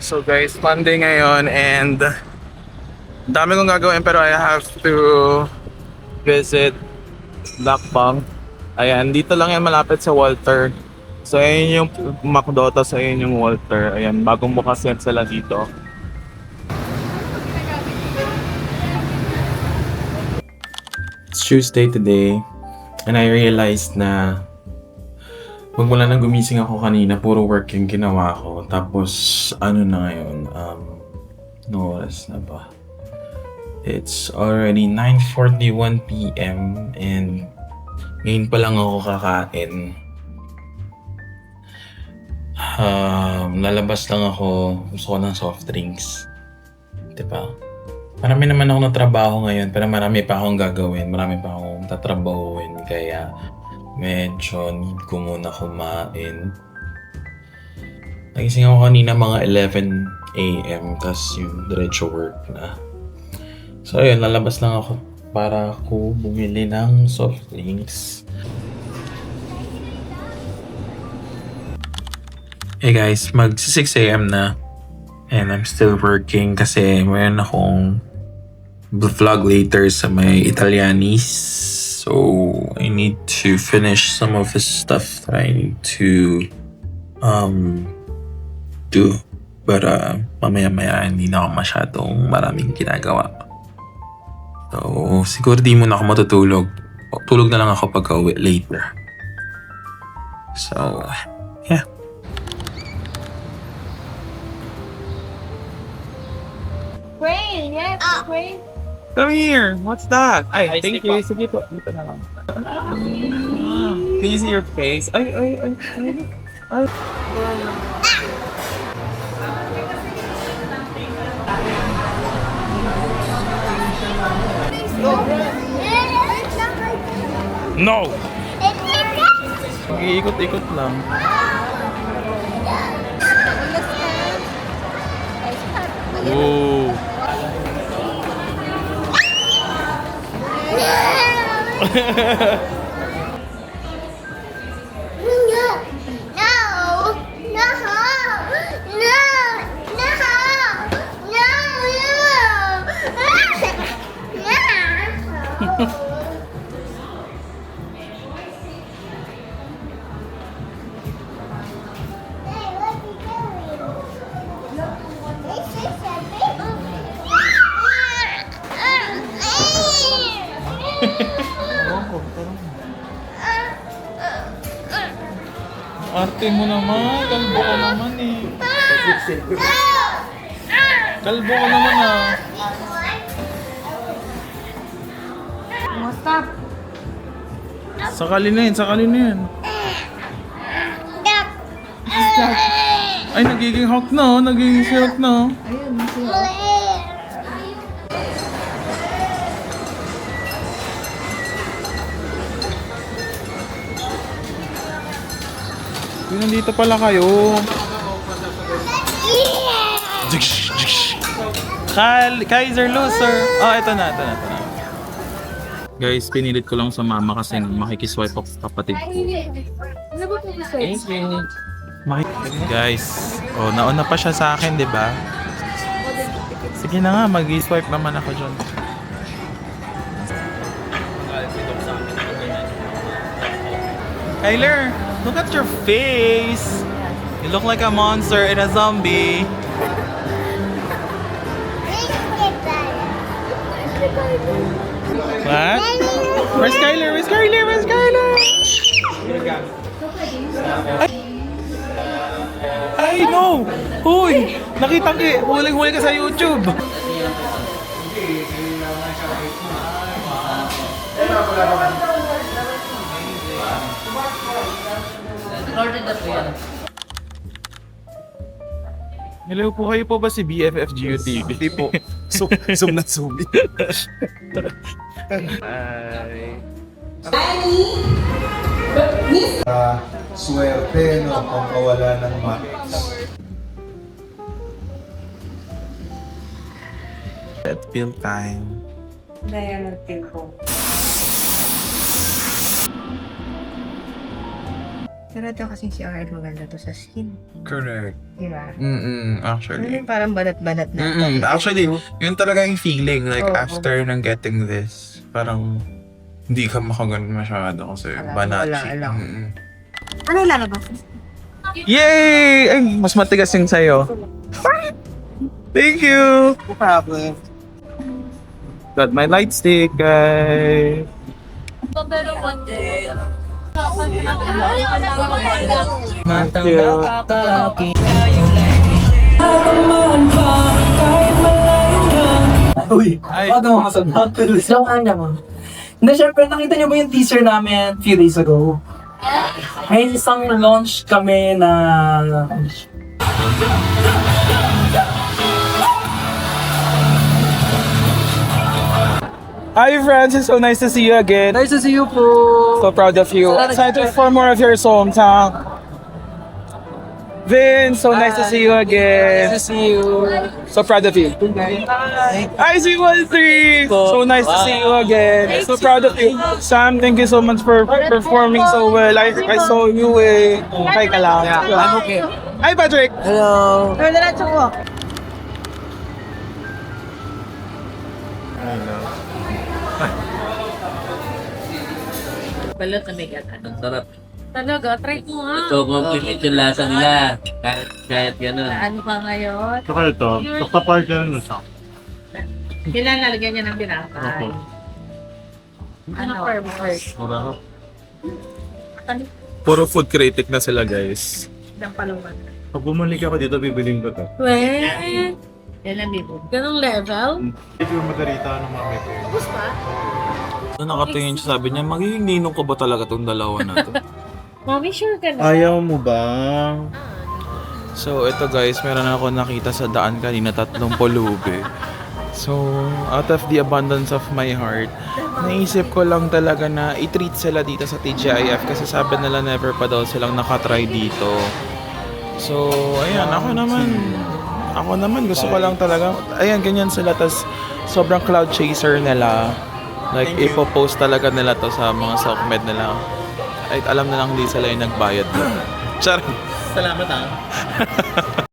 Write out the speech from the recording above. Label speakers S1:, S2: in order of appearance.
S1: So guys, Monday ngayon and dami kong gagawin pero I have to visit Dakbang. Ayan, dito lang yan malapit sa Walter. So ayun yung McDo, so ayun yung Walter. Ayan, bagong bukas yan sila dito. It's Tuesday today and I realized na magmula nang gumising ako kanina, puro work yung ginawa ko. Tapos, ano na ngayon, no oras na ba? It's already 9:41 p.m. and ngayon pa lang ako kakain. Lalabas lang ako, gusto ko ng soft drinks. Diba? Marami naman ako na trabaho ngayon, pero marami pa akong gagawin, marami pa akong tatrabahuin, kaya medyo need ko muna kumain. Nagising ako kanina mga 11 a.m. tas yung diretso work na. So ayun, lalabas lang ako para ako bumili ng soft drinks. Hey guys, mag 6 a.m. na and I'm still working kasi mayroon akong vlog later sa may Italianis. So I need to finish some of the stuff that I need to do. But mamaya-maya hindi na ako masyadong maraming ginagawa. So siguro di muna ako matutulog. Tulog na lang ako pagka-uwi later. So yeah.
S2: Rain, yes, rain.
S1: Come here. What's that? Ay, thank you. Sige po. Dito na lang. Can you see your face? Ay. No! Mag-iikot-ikot lang. Oh. Arte mo naman, kalbo ka naman eh. Kalbo ka naman ah.
S2: Stop.
S1: Sakali na yan. Ay, nagiging hawk na oh, nagiging sirok na oh.
S2: Ayun, masaya.
S1: Nandito pala kayo. Kaiser loser. Oh, ito na. Guys, pinilit ko lang sa mama kasi makikiswipe ako sa kapatid ko.
S2: Ano ba kung gusto?
S1: Guys, oh, nauna pa siya sa akin, di ba? Sige na nga, mag-swipe naman ako dyan. Kyler, look at your face. You look like a monster and a zombie. What? Where's Kyler? Ay, no! Hoy! Nakita ko huling-huli ka sa YouTube. Hello po, kayo po ba si BFFGUTV?
S3: Hindi po. Zoom na zoom.
S1: Hi.
S3: Swerte, no? Kung kawala ng max.
S1: At feel time.
S2: Dahil nagtin ko. Pero ito kasi si RL maganda to sa skin.
S4: Correct.
S2: Di ba?
S4: Actually.
S2: Parang banat-banat na.
S4: Actually, yun talaga yung feeling. Like,
S2: Oo.
S4: after ng getting this, parang hindi ka makaganon masyado kasi banachi.
S2: Alam.
S5: Ano ilalabas?
S4: Yay! Ay, mas matigas yung sa'yo. Thank you!
S3: No problem.
S4: Got my light stick, guys.
S6: Uy, ano mga masagap? So, ano mo? Hindi, syempre, nakita niyo ba yung teaser namin few days ago? May isang launch kami na...
S7: Hi friends, it's so nice to see you again.
S6: Nice to see you po!
S7: So proud of you. Excited for more of your songs, huh? Vince, so nice to see you again.
S6: Nice to see you.
S7: So proud of you. Hi, Z13! So nice to see you again. So proud of you. Sam, thank you so much for performing so well. I saw you Hi ka lang.
S6: I'm okay.
S7: Hi, Patrick!
S6: Hello!
S2: Diretso ko.
S8: Balot na may gata.
S9: Ang sarap.
S2: Talaga, try ko nga.
S9: Ito, compliment yung lasa nila. Kahit gano'n.
S2: Ano pa ngayon?
S3: Saka ito, nagpa-park na rin sa.
S2: Kailangan nalagyan niya ng pinapay. Ano? First.
S4: Puro food critic na sila, guys.
S2: Ng paluman.
S3: Pag bumalik ako dito, bibiling ko to.
S2: Wait. Yan ang bibo. Ganong level?
S3: Ito yung magarita ng mami ko.
S2: Tapos pa?
S1: Nung nakatingin siya, sabi niya, magiging ninong ko ba talaga tong dalawa na to?
S2: Mommy, sure ka na?
S3: Ayaw mo ba?
S1: So, ito guys, meron ako nakita sa daan kanina, 3 pulubi. So, out of the abundance of my heart, naisip ko lang talaga na i-treat sila dito sa TGIF kasi sabi nila never pa daw silang nakatry dito. So, ayan, ako naman gusto ko lang talaga, ayan, ganyan sila, tas sobrang cloud chaser nila. Like, ipopost talaga nila to sa mga self-med nila. Ay, alam na lang hindi sila yung nagbayad. Char.
S9: Salamat ah.